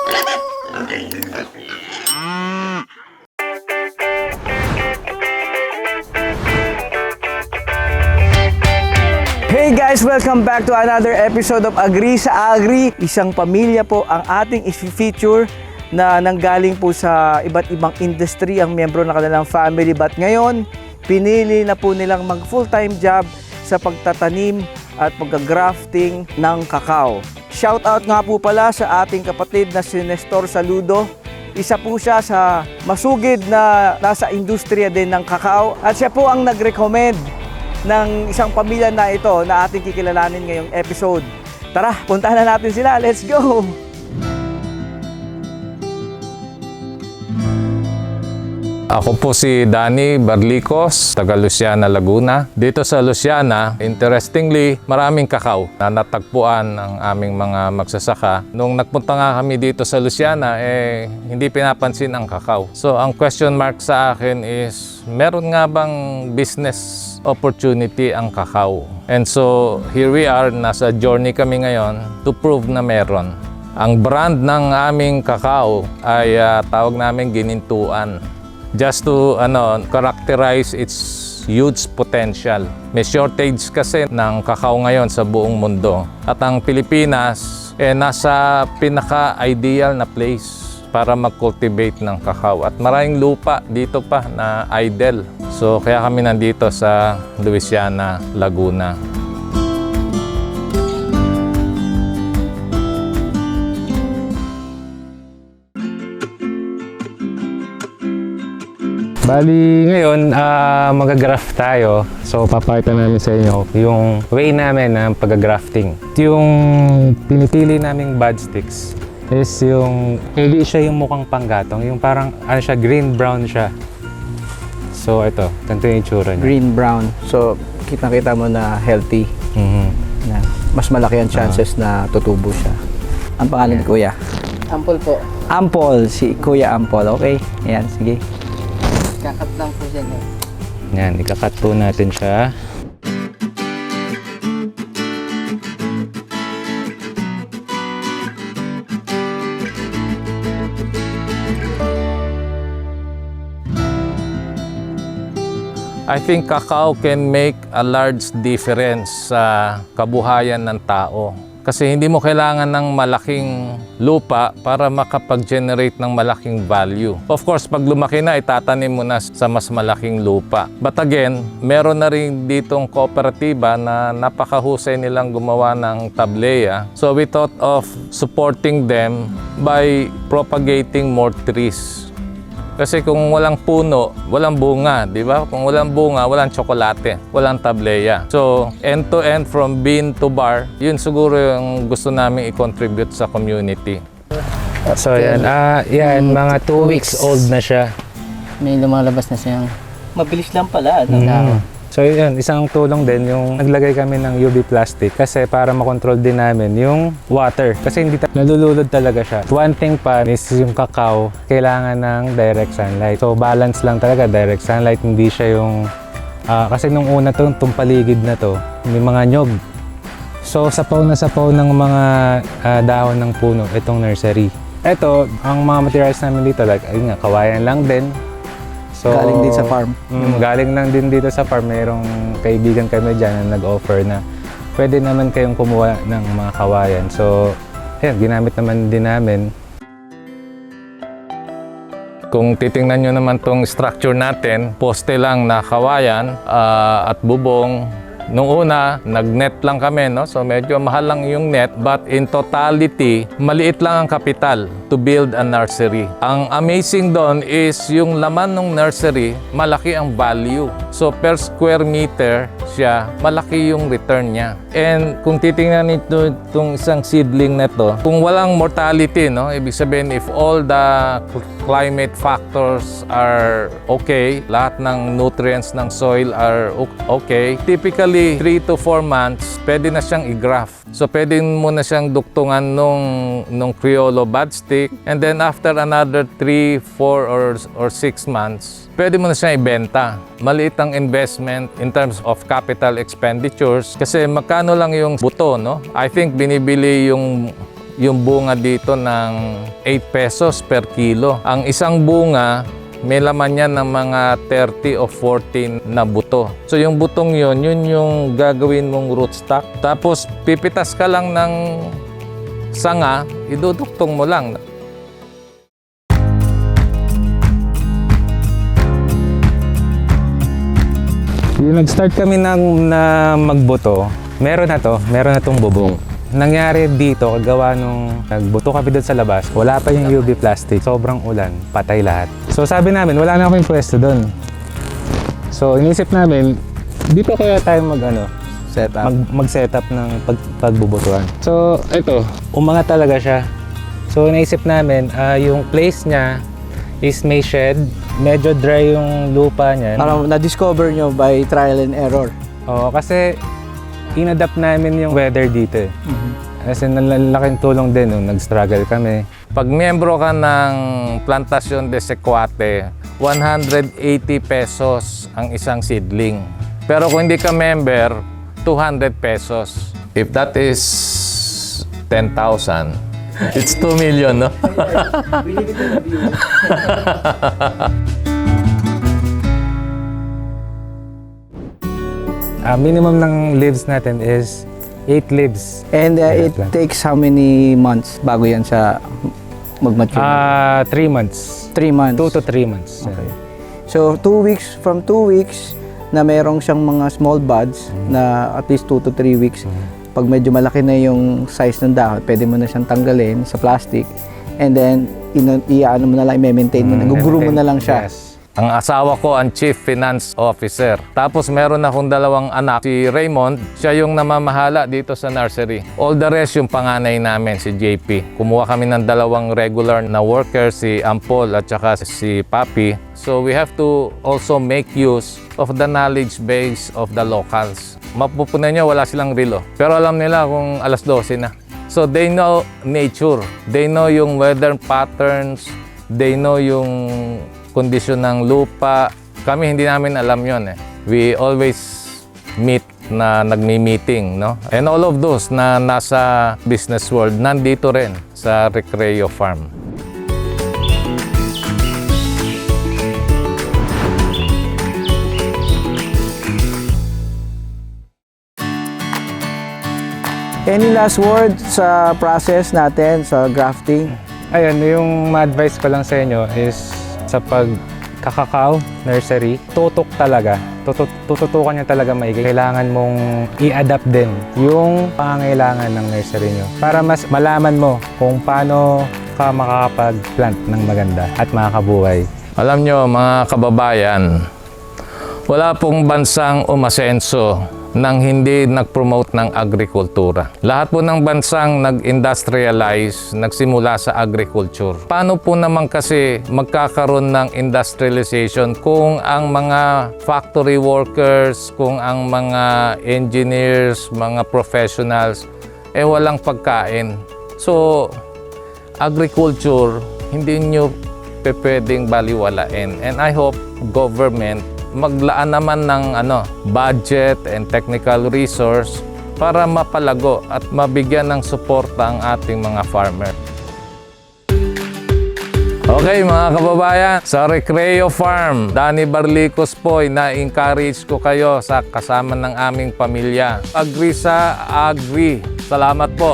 Hey guys! Welcome back to another episode of Agri sa Agri. Isang pamilya po ang ating i-feature na nanggaling po sa iba't ibang industry ang miyembro ng kanilang family. But ngayon, pinili na po nilang mag full-time job sa pagtatanim at pag-grafting ng kakao. Shoutout nga po pala sa ating kapatid na si Nestor Saludo. Isa po siya sa masugid na nasa industriya din ng kakao. At siya po ang nag-recommend ng isang pamilya na ito na ating kikilalanin ngayong episode. Tara, puntahan na natin sila. Let's go! Ako po si Danny Barlicos, taga Luciana, Laguna. Dito sa Luciana, interestingly, maraming kakao na natagpuan ng aming mga magsasaka. Nung nagpunta nga kami dito sa Luciana, hindi pinapansin ang kakao. So, ang question mark sa akin is, meron nga bang business opportunity ang kakao? And so, here we are, nasa journey kami ngayon to prove na meron. Ang brand ng aming kakao ay tawag namin Ginintuan. Just to characterize its huge potential. May shortage kasi ng kakao ngayon sa buong mundo. At ang Pilipinas nasa pinaka-ideal na place para mag-cultivate ng kakao. At maraming lupa dito pa na idle. So kaya kami nandito sa Luciana, Laguna. Bali, ngayon, mag-graft tayo. So, papakita namin sa inyo yung way namin ng pag-grafting. Yung pinipili naming bud sticks is yung, hindi siya yung mukhang panggatong. Yung parang, green-brown siya. So, ito, ganito yung itsura niya. Green-brown. So, kitang-kita mo na healthy. Na mas malaki ang chances na tutubo siya. Ang pangalan ni Kuya? Ampol po. Ampol. Si Kuya Ampol. Okay. Ayan, sige. Kakat lang po siya. Yan, ikakat po natin siya. I think kakao can make a large difference sa kabuhayan ng tao. Kasi hindi mo kailangan ng malaking lupa para makapag-generate ng malaking value. Of course, pag lumaki na, itatanim mo na sa mas malaking lupa. But again, meron na rin ditong kooperatiba na napakahusay nilang gumawa ng tableya. So we thought of supporting them by propagating more trees. Kasi kung walang puno, walang bunga, di ba? Kung walang bunga, walang tsokolate, walang tableya. So, end-to-end from bean to bar, yun siguro yung gusto namin i-contribute sa community. So, yan, mga 2 weeks old na siya. May lumalabas na siyang Mabilis lang pala. So yun, isang tulong din yung naglagay kami ng UV plastic kasi para makontrol din namin yung water kasi hindi nalululod talaga siya. One thing pa is yung kakao, kailangan ng direct sunlight. So balance lang talaga, direct sunlight, hindi siya yung kasi nung una itong paligid na to, may mga nyog. So sapaw na sapaw ng mga dahon ng puno itong nursery. Ito, ang mga materials namin dito, like ayun nga, kawayan lang din. So, galing din sa farm. Galing lang din dito sa farm. Mayroong kaibigan kami dyan na nag-offer na pwede naman kayong kumuha ng mga kawayan. So, ayan, ginamit naman din namin. Kung titingnan nyo naman tong structure natin, poste lang na kawayan at bubong. Nung una, nag-net lang kami, no? So medyo mahal lang yung net, but in totality, maliit lang ang kapital to build a nursery. Ang amazing doon is yung laman ng nursery, malaki ang value. So per square meter siya, malaki yung return niya. And kung titingnan nito itong isang seedling na to, kung walang mortality, no? Ibig sabihin, if all the climate factors are okay, lahat ng nutrients ng soil are okay, typically 3 to 4 months, pwede na siyang i-graft. So pwede mo na siyang duktungan nung Criollo bud stick, and then after another 3, 4 or 6 months, pwede mo na siyang ibenta. Maliit ang investment in terms of capital expenditures kasi magkano lang yung buto, no? I think binibili yung yung bunga dito ng 8 pesos per kilo. Ang isang bunga, may laman yan ng mga 30 o 40 na buto. So yung butong yun yung gagawin mong rootstock. Tapos pipitas ka lang ng sanga, iduduktong mo lang. Yung nag-start kami na magbuto, meron na tong bubong. Nangyari dito, kagawa nung nagbuto kami doon sa labas, wala pa yung UV plastic. Sobrang ulan, patay lahat. So sabi namin, wala na kaming pwesto doon. So inisip namin, dito kaya tayo mag-setup ng pagbubutuan. So ito, umangat talaga siya. So naisip namin, yung place niya is may shed, medyo dry yung lupa niya. Parang na-discover nyo by trial and error. Oo, kasi inadapt namin yung weather dito eh. Kasi nalaking tulong din nung nag-struggle kami. Pag miyembro ka ng Plantación de Secuate, 180 pesos ang isang seedling. Pero kung hindi ka member, 200 pesos. If that is 10,000, it's 2 million, no? Minimum ng leaves natin is 8 leaves. And it plant. takes how many months bago yan sa mag-mature? 3 months. 3 months. 2 to 3 months. Okay. So 2 weeks, from 2 weeks na merong siyang mga small buds na at least 2 to 3 weeks. Pag medyo malaki na yung size ng dahon, pwede mo na siyang tanggalin sa plastic. And then, i-ano mo na lang, i-maintain mo na. Guguro mo na lang siya. Yes. Ang asawa ko ang Chief Finance Officer. Tapos meron akong 2 anak. Si Raymond, siya yung namamahala dito sa nursery. All the rest yung panganay namin, si JP. Kumuha kami ng 2 regular na worker, si Ampol at saka si Papi. So we have to also make use of the knowledge base of the locals. Mapupunan nyo, wala silang relo. Pero alam nila kung alas 12 na. So they know nature. They know yung weather patterns. They know yung kondisyon ng lupa. Kami hindi namin alam yon eh. We always meet na nagmi-meeting, no? And all of those na nasa business world, nandito rin sa Recreo Farm. Any last word sa process natin sa grafting? Ayun, yung ma-advise ko lang sa inyo is sa pagkakakaw, nursery, tutok talaga. Tututukan niya talaga maigi. Kailangan mong i-adapt din yung pangangailangan ng nursery nyo para mas malaman mo kung paano ka makakapag-plant ng maganda at makakabuhay. Alam nyo, mga kababayan, wala pong bansang umasenso nang hindi nag-promote ng agrikultura. Lahat po ng bansang nag-industrialize, nagsimula sa agriculture. Paano po naman kasi magkakaroon ng industrialization kung ang mga factory workers, kung ang mga engineers, mga professionals, walang pagkain? So, agriculture, hindi nyo pwedeng baliwalain. And I hope government maglaan naman ng budget and technical resource para mapalago at mabigyan ng suporta ang ating mga farmer. Okay mga kababayan, sa Recreo Farm, Danny Barlicos po, na-encourage ko kayo sa kasama ng aming pamilya. Agri sa Agri. Salamat po.